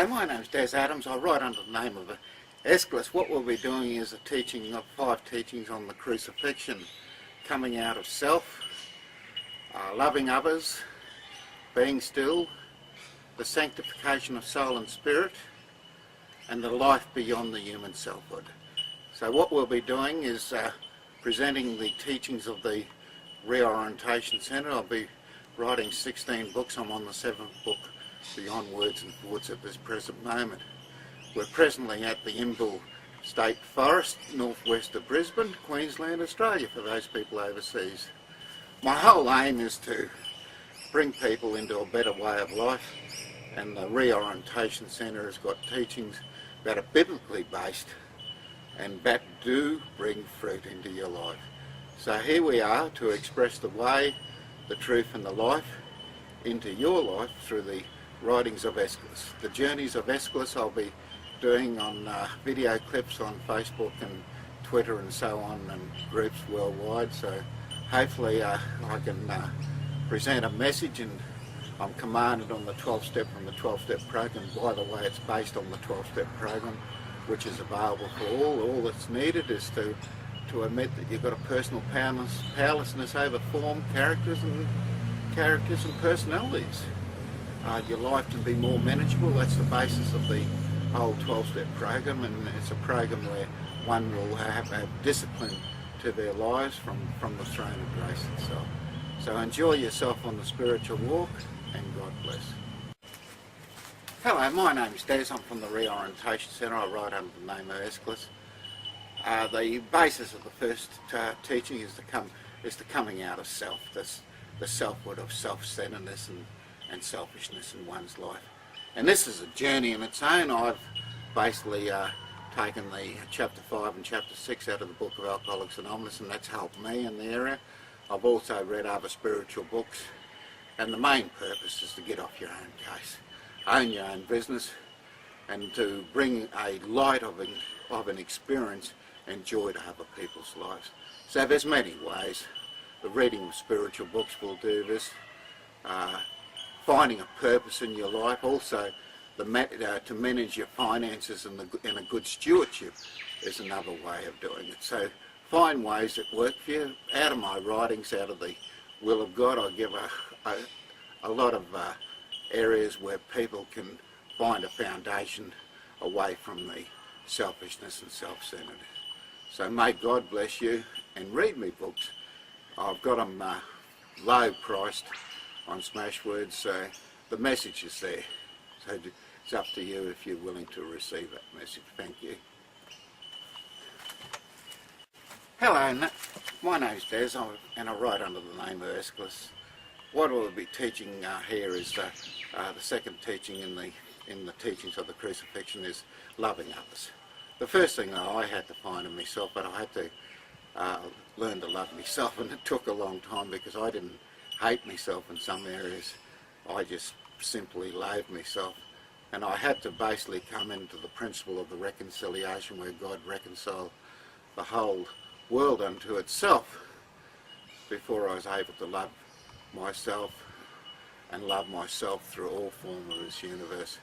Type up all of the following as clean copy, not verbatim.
Hello, my name's Des Adams. I write under the name of Esculous. What we'll be doing is a teaching of 5 teachings on the Crucifixion, coming out of self, loving others, being still, the sanctification of soul and spirit, and the life beyond the human selfhood. So what we'll be doing is presenting the teachings of the Reorientation Centre. I'll be writing 16 books. I'm on the 7th book, Beyond Words and Thoughts, at this present moment. We're presently at the Imbil State Forest, northwest of Brisbane, Queensland, Australia, for those people overseas. My whole aim is to bring people into a better way of life, and the Reorientation Centre has got teachings that are biblically based and that do bring fruit into your life. So here we are to express the way, the truth and the life into your life through the writings of Esculous. The journeys of Esculous I'll be doing on video clips on Facebook and Twitter and so on, and groups worldwide. So hopefully I can present a message, and I'm commanded on the 12-step from the 12-step program. By the way, it's based on the 12-step program, which is available for all. All that's needed is to admit that you've got a personal powerlessness over form, characters and personalities. Your life can be more manageable. That's the basis of the whole 12-step program, and it's a program where one will have discipline to their lives from the throne of grace itself. So enjoy yourself on the spiritual walk, and God bless. Hello, my name's Des. I'm from the Reorientation Centre. I write under the name of Esculous. The basis of the first teaching is the coming out of self, the selfhood of self-centeredness and selfishness in one's life. And this is a journey in its own. I've basically taken the chapter 5 and chapter 6 out of the book of Alcoholics Anonymous, and that's helped me in the area. I've also read other spiritual books, and the main purpose is to get off your own case, own your own business, and to bring a light of an experience and joy to other people's lives. So there's many ways. The reading of spiritual books will do this. Finding a purpose in your life, also to manage your finances and a good stewardship is another way of doing it. So find ways that work for you. Out of my writings, out of the will of God, I give a lot of areas where people can find a foundation away from the selfishness and self-centeredness. So may God bless you, and read me books. I've got them low priced on Smashwords, so the message is there. So it's up to you if you're willing to receive that message. Thank you. Hello, my name's Des, and I write under the name of Esculous. What we'll be teaching here is the second teaching in the teachings of the Crucifixion is loving others. The first thing that I had to find in myself, but I had to learn to love myself, and it took a long time because I didn't hate myself in some areas. I just simply loathed myself, and I had to basically come into the principle of the reconciliation, where God reconciled the whole world unto itself, before I was able to love myself and love myself through all forms of this universe,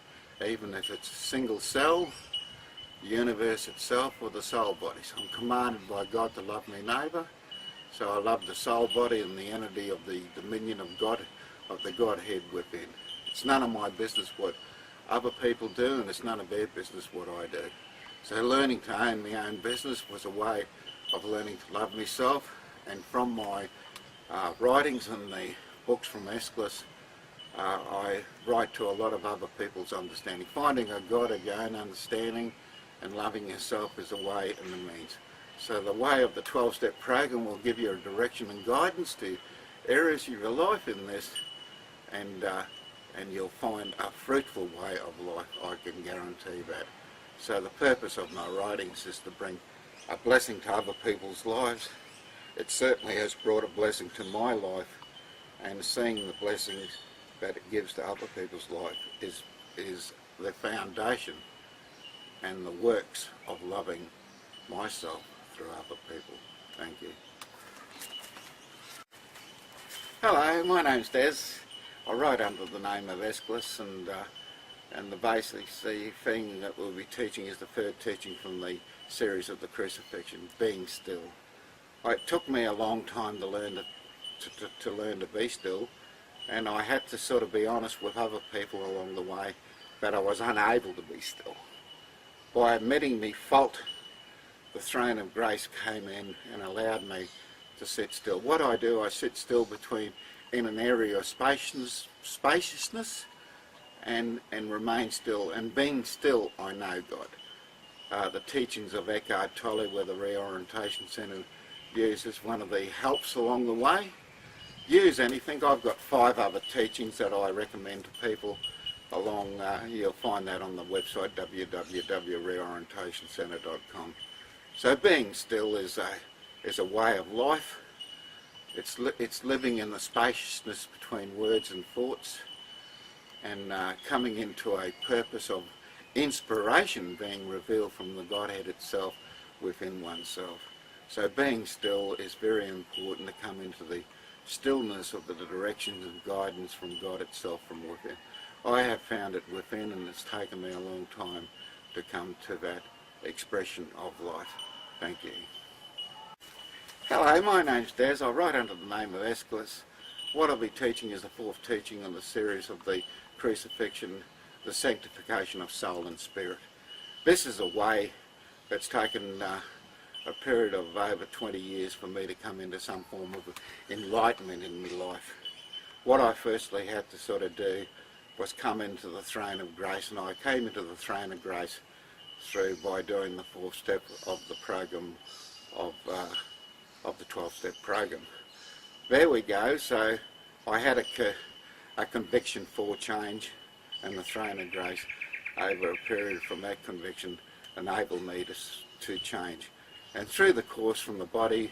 even if it's a single cell, the universe itself, or the soul bodies. I'm commanded by God to love my neighbour, so I love the soul body and the entity of the dominion of God, of the Godhead within. It's none of my business what other people do, and it's none of their business what I do. So learning to own my own business was a way of learning to love myself, and from my writings and the books from Esculous, I write to a lot of other people's understanding. Finding a God of your own understanding and loving yourself is a way and a means. So the way of the 12-step program will give you a direction and guidance to areas of your life in this, and you'll find a fruitful way of life, I can guarantee that. So the purpose of my writings is to bring a blessing to other people's lives. It certainly has brought a blessing to my life, and seeing the blessings that it gives to other people's life is the foundation and the works of loving myself through other people. Thank you. Hello, my name's Des. I write under the name of Esculous, and And the basic thing that we'll be teaching is the third teaching from the series of the Crucifixion, being still. It took me a long time to learn to learn to be still, and I had to sort of be honest with other people along the way that I was unable to be still. By admitting me fault, the throne of grace came in and allowed me to sit still. What I do, I sit still in an area of spaciousness and remain still. And being still, I know God. The teachings of Eckhart Tolle, where the Reorientation Centre uses one of the helps along the way. Use anything. I've got 5 other teachings that I recommend to people along. You'll find that on the website www.reorientationcentre.com. So being still is a way of life. It's living in the spaciousness between words and thoughts, and coming into a purpose of inspiration being revealed from the Godhead itself within oneself. So being still is very important, to come into the stillness of the directions and guidance from God itself from within. I have found it within, and it's taken me a long time to come to that expression of life. Thank you. Hello, my name's Des. I write under the name of Esculous. What I'll be teaching is the 4th teaching in the series of the Crucifixion, the sanctification of soul and spirit. This is a way that's taken a period of over 20 years for me to come into some form of enlightenment in my life. What I firstly had to sort of do was come into the throne of grace, and I came into the throne of grace by doing the 4th step of the program of the 12-step program. There we go. So I had a conviction for change, and the throne of grace over a period from that conviction enabled me to change. And through the course from the body,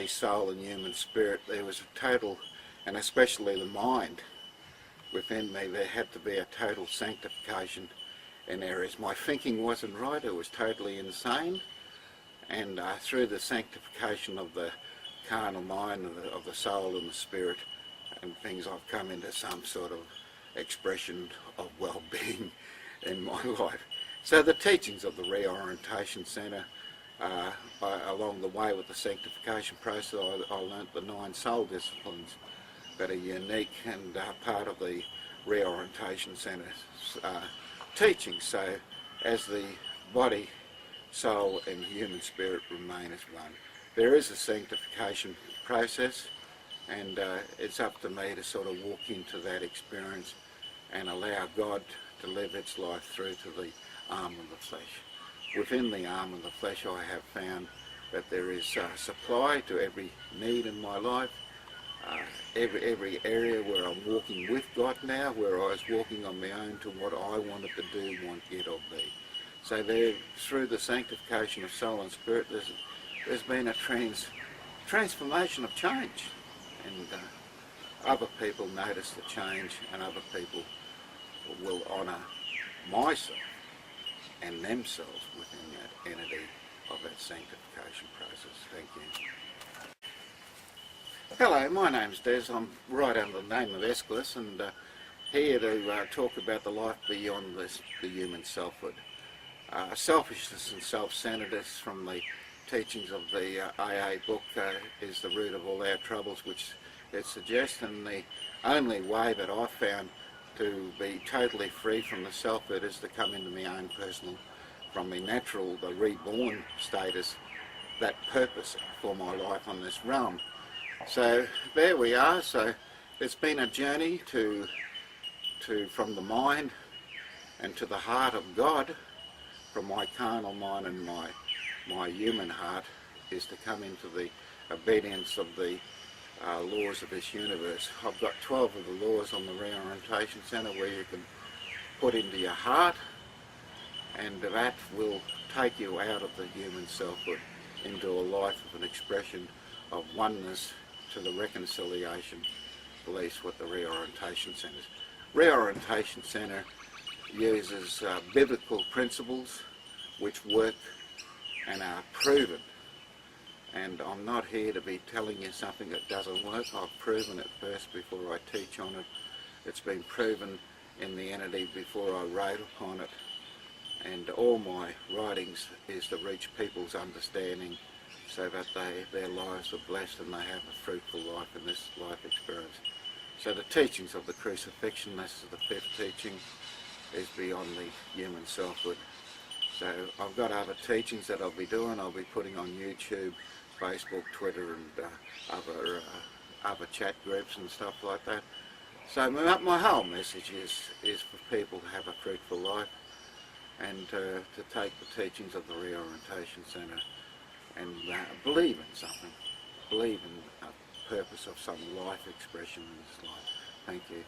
soul and human spirit, there was a total, and especially the mind within me, there had to be a total sanctification in areas. My thinking wasn't right, it was totally insane, and through the sanctification of the carnal mind, of the soul and the spirit and things, I've come into some sort of expression of well-being in my life. So the teachings of the Reorientation Centre, along the way with the sanctification process, I learnt the 9 soul disciplines that are unique and part of the Reorientation Centre's teaching. So as the body, soul and human spirit remain as one, there is a sanctification process, and it's up to me to sort of walk into that experience and allow God to live its life through to the arm of the flesh. Within the arm of the flesh, I have found that there is supply to every need in my life. Every area where I'm walking with God now, where I was walking on my own to what I wanted to do, want, get or be. So there, through the sanctification of soul and spirit, there's been a transformation of change, and other people notice the change, and other people will honour myself and themselves within that entity of that sanctification process. Thank you. Hello, my name's Des. I'm right under the name of Esculous, and here to talk about the life beyond the human selfhood. Selfishness and self-centeredness from the teachings of the AA book is the root of all our troubles, which it suggests, and the only way that I've found to be totally free from the selfhood is to come into my own personal, from the natural, the reborn status, that purpose for my life on this realm. So there we are. So it's been a journey from the mind and to the heart of God, from my carnal mind and my human heart, is to come into the obedience of the laws of this universe. I've got 12 of the laws on the Reorientation Centre where you can put into your heart, and that will take you out of the human selfhood into a life of an expression of oneness to the reconciliation beliefs with the Reorientation Centre. Reorientation Centre uses biblical principles which work and are proven. And I'm not here to be telling you something that doesn't work. I've proven it first before I teach on it. It's been proven in the entity before I wrote upon it, and all my writings is to reach people's understanding so that their lives are blessed and they have a fruitful life in this life experience. So the teachings of the crucifixion, this is the 5th teaching, is beyond the human selfhood. So I've got other teachings that I'll be doing. I'll be putting on YouTube, Facebook, Twitter, and other chat groups and stuff like that. So my whole message is for people to have a fruitful life, and to take the teachings of the Reorientation Centre and believe in something, believe in a purpose of some life expression in this life. Thank you.